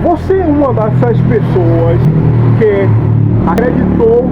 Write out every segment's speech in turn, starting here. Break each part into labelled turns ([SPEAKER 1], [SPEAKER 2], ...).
[SPEAKER 1] Você é uma dessas pessoas que acreditou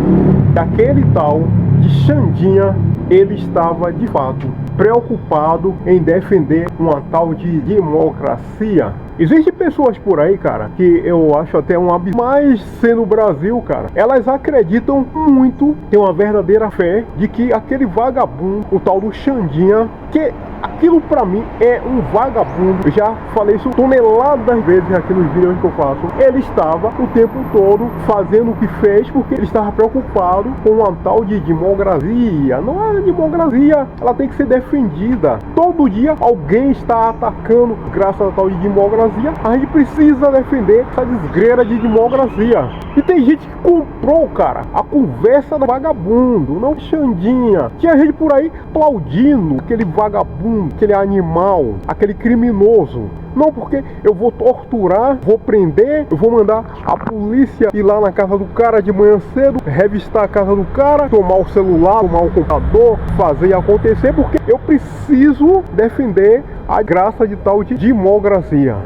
[SPEAKER 1] que aquele tal de Xandinha, ele estava de fato preocupado em defender uma tal de democracia? Existem pessoas por aí, cara, que eu acho até um absurdo, mas sendo o Brasil, cara, elas acreditam muito, têm uma verdadeira fé de que aquele vagabundo, o tal do Xandinha, que aquilo pra mim é um vagabundo. Eu já falei isso toneladas de vezes aqui nos vídeos que eu faço. Ele estava o tempo todo fazendo o que fez porque ele estava preocupado com uma tal de democracia. Não é democracia, ela tem que ser defendida. Todo dia alguém está atacando graças a tal de democracia. A gente precisa defender essa desgrama de democracia. E tem gente que comprou, cara, a conversa do vagabundo, não Xandinha. Tinha gente por aí aplaudindo aquele vagabundo, aquele animal, aquele criminoso. Não, porque eu vou torturar, vou prender, eu vou mandar a polícia ir lá na casa do cara de manhã cedo, revistar a casa do cara, tomar o celular, tomar o computador, fazer acontecer, porque eu preciso defender a graça de tal de democracia.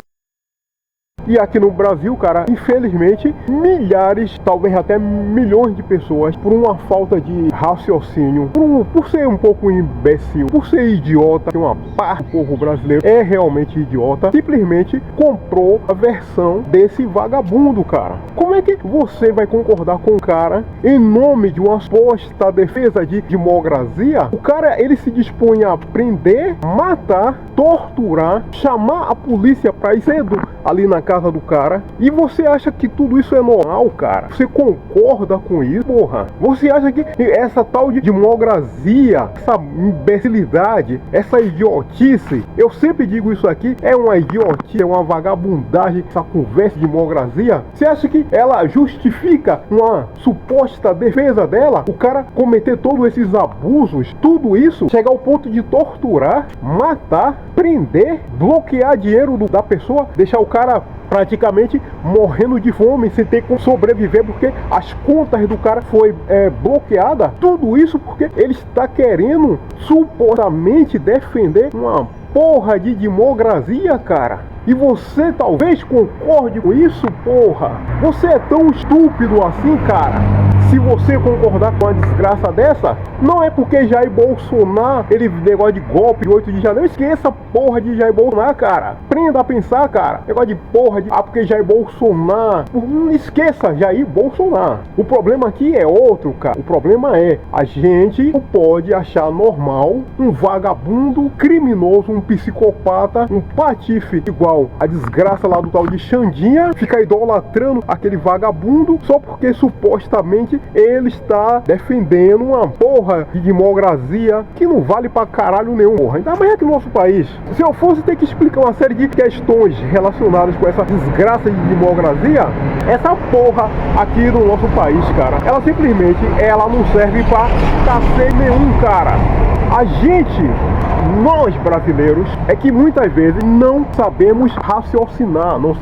[SPEAKER 1] E aqui no Brasil, cara, infelizmente, milhares, talvez até milhões de pessoas, por uma falta de raciocínio, por ser um pouco imbecil, por ser idiota, que uma parte do povo brasileiro é realmente idiota, simplesmente comprou a versão desse vagabundo, cara. Como é que você vai concordar com o cara em nome de uma suposta defesa de democracia? O cara, ele se dispõe a prender, matar, torturar, chamar a polícia pra ir cedo ali na casa do cara, e você acha que tudo isso é normal, cara? Você concorda com isso, porra? Você acha que essa tal de democracia, essa imbecilidade, essa idiotice, eu sempre digo isso aqui, é uma idiotice, é uma vagabundagem, essa conversa de democracia? Você acha que ela justifica uma suposta defesa dela? O cara cometer todos esses abusos, tudo isso, chegar ao ponto de torturar, matar, prender, bloquear dinheiro da pessoa, deixar o cara praticamente morrendo de fome, sem ter como sobreviver, porque as contas do cara foi bloqueada. Tudo isso porque ele está querendo supostamente defender uma porra de democracia, cara. E você talvez concorde com isso, porra. Você é tão estúpido assim, cara. Se você concordar com uma desgraça dessa, não é porque Jair Bolsonaro, ele negócio de golpe de 8 de janeiro, esqueça porra de Jair Bolsonaro, cara. Prenda a pensar, cara. Negócio de porra de porque Jair Bolsonaro. Não esqueça Jair Bolsonaro. O problema aqui é outro, cara. O problema é a gente não pode achar normal um vagabundo criminoso, um psicopata, um patife igual a desgraça lá do tal de Xandinha, ficar idolatrando aquele vagabundo só porque supostamente ele está defendendo uma porra de democracia que não vale pra caralho nenhum, porra. Ainda mais aqui no nosso país. Se eu fosse ter que explicar uma série de questões relacionadas com essa desgraça de democracia, essa porra aqui no nosso país, cara, ela simplesmente não serve pra cacete nenhum, cara. A gente, nós brasileiros, é que muitas vezes não sabemos raciocinar, não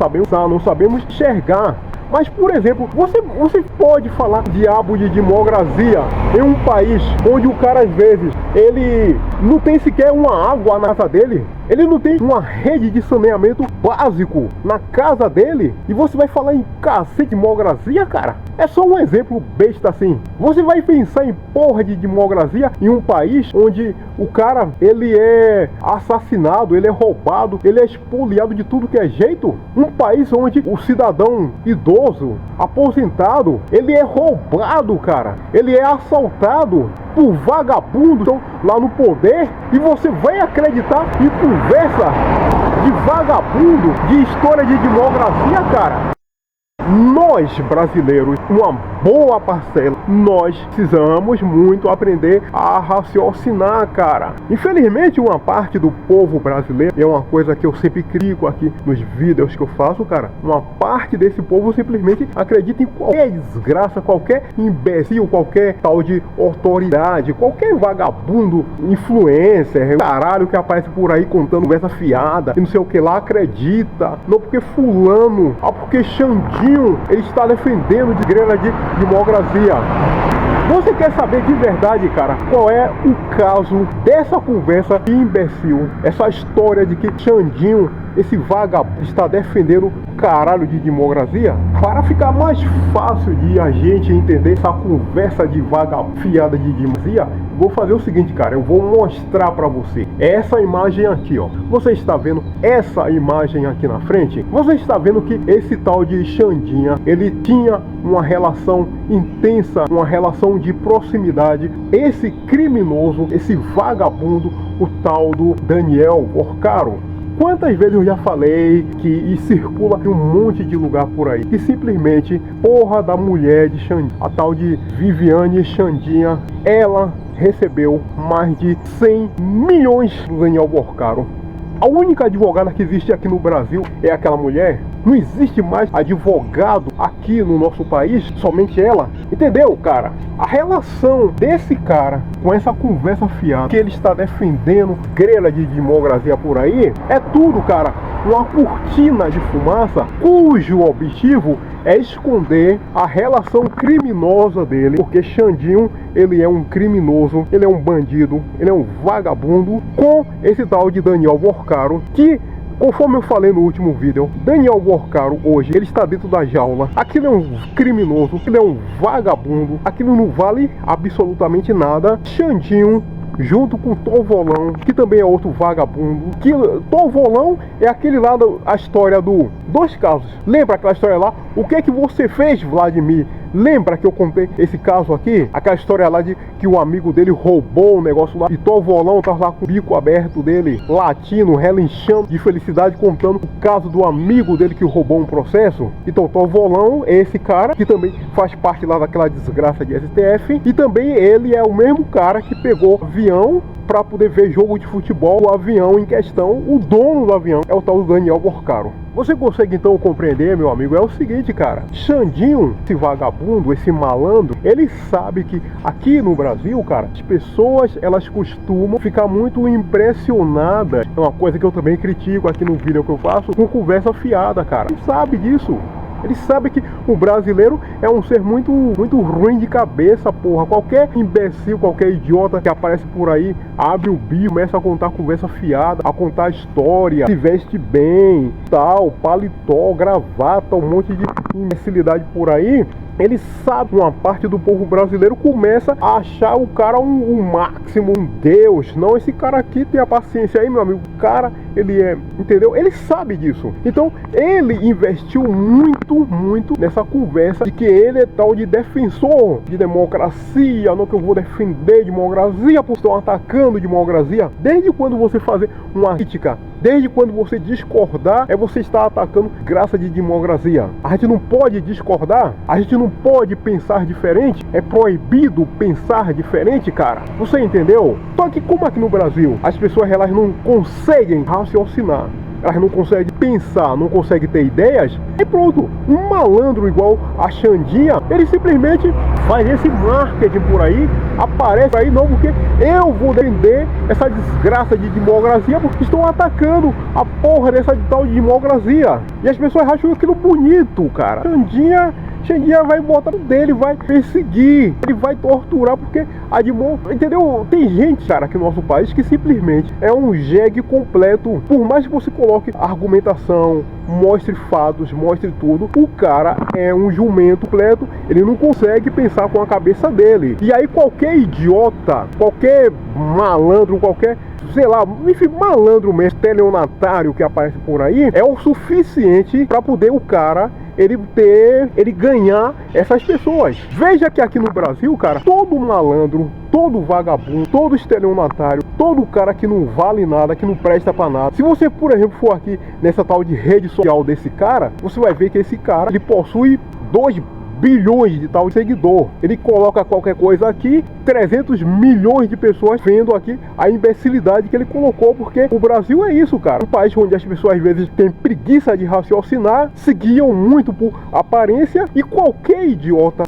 [SPEAKER 1] sabemos enxergar. Mas, por exemplo, você pode falar diabo de democracia em um país onde o cara, às vezes, ele não tem sequer uma água na casa dele, ele não tem uma rede de saneamento básico na casa dele, e você vai falar em cacete de democracia, cara? É só um exemplo besta assim. Você vai pensar em porra de democracia em um país onde o cara, ele é assassinado, ele é roubado, ele é expoliado de tudo que é jeito? Um país onde o cidadão idoso, aposentado, ele é roubado, cara. Ele é assaltado por vagabundos que estão lá no poder, e você vai acreditar em conversa de vagabundo, de história de democracia, cara? Nós, brasileiros, uma boa parcela, nós precisamos muito aprender a raciocinar, cara. Infelizmente, uma parte do povo brasileiro, é uma coisa que eu sempre critico aqui nos vídeos que eu faço, cara, uma parte desse povo simplesmente acredita em qualquer desgraça, qualquer imbecil, qualquer tal de autoridade, qualquer vagabundo, influencer, caralho, que aparece por aí contando conversa fiada e não sei o que lá, acredita. Não porque fulano, porque Xandinho, ele está defendendo de grana de democracia. Você quer saber de verdade, cara, qual é o caso dessa conversa imbecil? Essa história de que Xandinho esse vagabundo está defendendo caralho de democracia? Para ficar mais fácil de a gente entender essa conversa de fiada de democracia, vou fazer o seguinte, cara, eu vou mostrar pra você essa imagem aqui, ó. Você está vendo essa imagem aqui na frente? Você está vendo que esse tal de Xandinha, ele tinha uma relação intensa, uma relação de proximidade. Esse criminoso, esse vagabundo, o tal do Daniel Porcaro. Quantas vezes eu já falei que circula em um monte de lugar por aí, que simplesmente, porra da mulher de Xandinha, a tal de Viviane Xandinha, ela recebeu mais de 100 milhões do Daniel Porcaro. A única advogada que existe aqui no Brasil é aquela mulher. Não existe mais advogado aqui no nosso país, somente ela. Entendeu, cara? A relação desse cara com essa conversa fiada que ele está defendendo grelha de democracia por aí, é tudo, cara, uma cortina de fumaça cujo objetivo é esconder a relação criminosa dele, porque Xandinho, ele é um criminoso, ele é um bandido, ele é um vagabundo, com esse tal de Daniel Porcaro, que, conforme eu falei no último vídeo, Daniel Porcaro hoje, ele está dentro da jaula. Aquilo é um criminoso, aquilo é um vagabundo, aquilo não vale absolutamente nada. Xandinho, junto com Tovolão, que também é outro vagabundo. Que Tovolão é aquele lá, a história do dois casos. Lembra aquela história lá? O que é que você fez, Vladimir? Lembra que eu contei esse caso aqui? Aquela história lá de que o amigo dele roubou um negócio lá, e Tovolão tava lá com o bico aberto dele, latindo, relinchando de felicidade, contando o caso do amigo dele que roubou um processo. Então Tovolão é esse cara que também faz parte lá daquela desgraça de STF, e também ele é o mesmo cara que pegou avião para poder ver jogo de futebol. O avião em questão, o dono do avião é o tal do Daniel Porcaro. Você consegue então compreender, meu amigo? É o seguinte, cara, Xandinho, esse vagabundo, esse malandro, ele sabe que aqui no Brasil, cara, as pessoas, elas costumam ficar muito impressionadas. É uma coisa que eu também critico aqui no vídeo que eu faço, com conversa fiada, cara. Ele sabe disso. Ele sabe que o brasileiro é um ser muito ruim de cabeça, porra. Qualquer imbecil, qualquer idiota que aparece por aí, abre o bico, começa a contar conversa fiada, a contar história, se veste bem, tal, paletó, gravata, um monte de imbecilidade por aí. Ele sabe, uma parte do povo brasileiro começa a achar o cara um máximo, um deus. Não, esse cara aqui tem a paciência aí, meu amigo. O cara, ele é, entendeu? Ele sabe disso. Então, ele investiu muito nessa conversa de que ele é tal de defensor de democracia. Não que eu vou defender democracia, porque estão atacando democracia. Desde quando você fazer uma crítica, desde quando você discordar, você está atacando graça de democracia. A gente não pode discordar, a gente não pode pensar diferente. É proibido pensar diferente, cara. Você entendeu? Só que como aqui no Brasil as pessoas, elas não conseguem raciocinar, elas não conseguem pensar, não conseguem ter ideias, e pronto, um malandro igual a Xandinha, ele simplesmente faz esse marketing por aí, aparece aí, não, porque eu vou defender essa desgraça de democracia, porque estão atacando a porra dessa tal de democracia. E as pessoas acham aquilo bonito, cara. Xandinha vai botar dele, vai perseguir, ele vai torturar, porque a democracia, entendeu? Tem gente, cara, aqui no nosso país que simplesmente é um jegue completo. Por mais que você coloque argumentação, mostre fatos, mostre tudo, o cara é um jumento completo, ele não consegue pensar com a cabeça dele. E aí qualquer idiota, qualquer malandro, qualquer, sei lá, enfim, malandro mesmo, estelionatário que aparece por aí, é o suficiente para poder o cara ele ganhar essas pessoas. Veja que aqui no Brasil, cara, todo malandro, todo vagabundo, todo estelionatário, todo cara que não vale nada, que não presta pra nada. Se você, por exemplo, for aqui nessa tal de rede social desse cara, você vai ver que esse cara, ele possui 2 bilhões de tal seguidor. Ele coloca qualquer coisa aqui, 300 milhões de pessoas vendo aqui a imbecilidade que ele colocou, porque o Brasil é isso, cara. Um país onde as pessoas às vezes têm preguiça de raciocinar, se guiam muito por aparência, e qualquer idiota,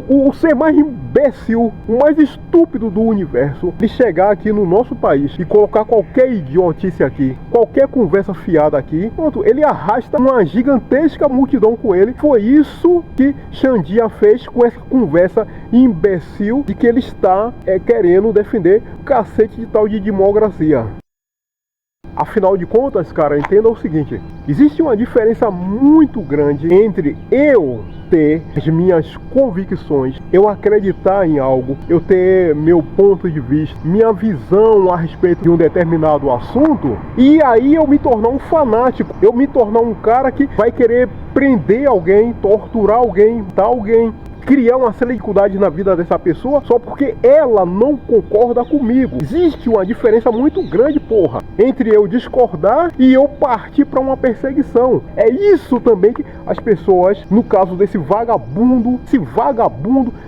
[SPEAKER 1] o ser mais imbecil, o mais estúpido do universo, de chegar aqui no nosso país e colocar qualquer idiotice aqui, qualquer conversa fiada aqui, pronto, ele arrasta uma gigantesca multidão com ele. Foi isso que Xandinha fez com essa conversa imbecil de que ele está querendo defender o cacete de tal de democracia. Afinal de contas, cara, entenda o seguinte: existe uma diferença muito grande entre eu ter as minhas convicções, eu acreditar em algo, eu ter meu ponto de vista, minha visão a respeito de um determinado assunto, e aí eu me tornar um fanático, eu me tornar um cara que vai querer prender alguém, torturar alguém, dar alguém, criar uma dificuldade na vida dessa pessoa só porque ela não concorda comigo. Existe uma diferença muito grande, porra, entre eu discordar e eu partir para uma perseguição. É isso também que as pessoas, no caso desse vagabundo,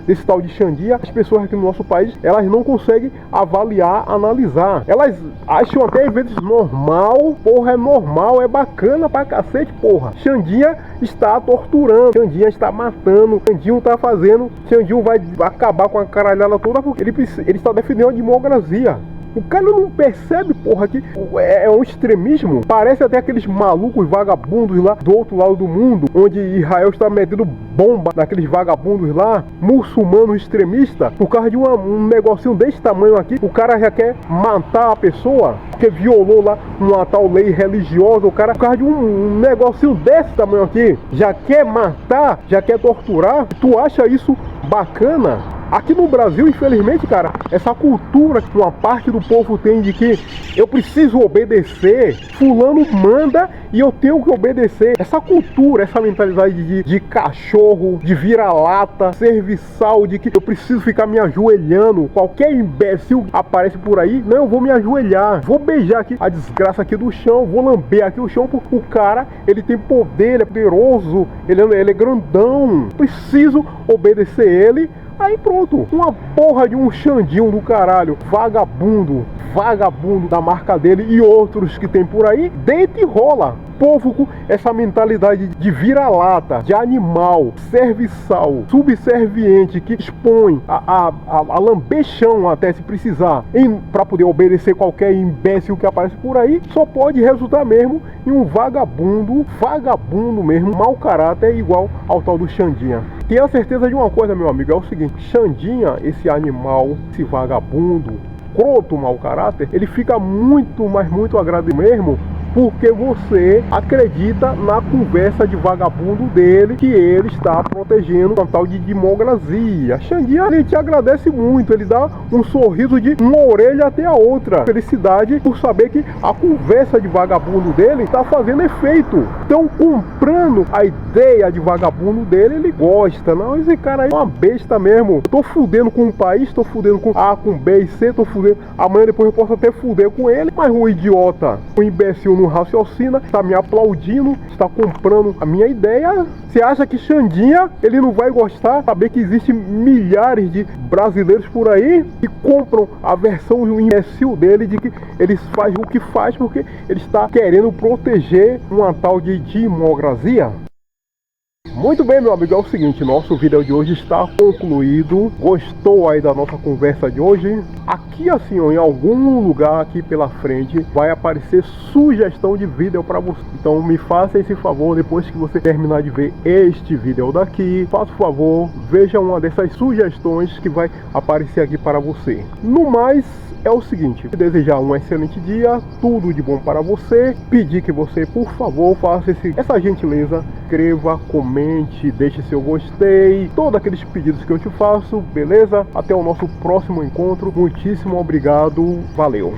[SPEAKER 1] desse tal de Xandinha, as pessoas aqui no nosso país, elas não conseguem avaliar, analisar. Elas acham até às vezes normal, porra, é normal, é bacana pra cacete, porra. Xandinha está torturando, Xandinha está matando, Xandinho tá fazendo, Xandinho vai acabar com a caralhada toda porque ele está defendendo a democracia. O cara não percebe, porra, que é um extremismo. Parece até aqueles malucos vagabundos lá do outro lado do mundo, onde Israel está metendo bomba naqueles vagabundos lá, muçulmano extremista, por causa de um negocinho desse tamanho aqui. O cara já quer matar a pessoa, porque violou lá uma tal lei religiosa. O cara, por causa de um negocinho desse tamanho aqui, já quer matar, já quer torturar. Tu acha isso bacana? Aqui no Brasil, infelizmente, cara, essa cultura que uma parte do povo tem de que eu preciso obedecer, fulano manda e eu tenho que obedecer. Essa cultura, essa mentalidade de cachorro, de vira-lata, serviçal, de que eu preciso ficar me ajoelhando. Qualquer imbecil aparece por aí, não, eu vou me ajoelhar, vou beijar aqui a desgraça aqui do chão, vou lamber aqui o chão, porque o cara, ele tem poder, ele é poderoso, ele é grandão, preciso obedecer ele. Aí pronto, uma porra de um Xandinho do caralho, vagabundo da marca dele e outros que tem por aí, deita e rola. Povo com essa mentalidade de vira-lata, de animal, serviçal, subserviente, que expõe a lamber chão até se precisar, para poder obedecer qualquer imbecil que aparece por aí, só pode resultar mesmo em um vagabundo mesmo, mau caráter, igual ao tal do Xandinha. Tenha certeza de uma coisa, meu amigo, é o seguinte: Xandinha, esse animal, esse vagabundo, croto, mau caráter, ele fica muito, mas muito agradecido mesmo, porque você acredita na conversa de vagabundo dele, que ele está protegendo uma tal de democracia. Xandinha, ele te agradece muito, ele dá um sorriso de uma orelha até a outra, felicidade por saber que a conversa de vagabundo dele está fazendo efeito. Então, comprando a ideia de vagabundo dele, ele gosta. Não, esse cara aí é uma besta mesmo. Eu tô fudendo com o país, tô fudendo com A, com B e C, tô fudendo. Amanhã depois eu posso até fuder com ele, mas o idiota, o imbecil não raciocina, está me aplaudindo, está comprando a minha ideia. Você acha que Xandinha, ele não vai gostar? Saber que existem milhares de brasileiros por aí que compram a versão do imbecil dele, de que ele faz o que faz porque ele está querendo proteger uma tal de democracia? Muito bem, meu amigo, é o seguinte, nosso vídeo de hoje está concluído. Gostou aí da nossa conversa de hoje? Aqui assim, ó, em algum lugar aqui pela frente vai aparecer sugestão de vídeo para você. Então me faça esse favor, depois que você terminar de ver este vídeo daqui, faça o favor, veja uma dessas sugestões que vai aparecer aqui para você. No mais, é o seguinte, desejar um excelente dia, tudo de bom para você, pedir que você, por favor, faça essa gentileza, escreva, comente, deixe seu gostei, todos aqueles pedidos que eu te faço, beleza? Até o nosso próximo encontro, muitíssimo obrigado, valeu!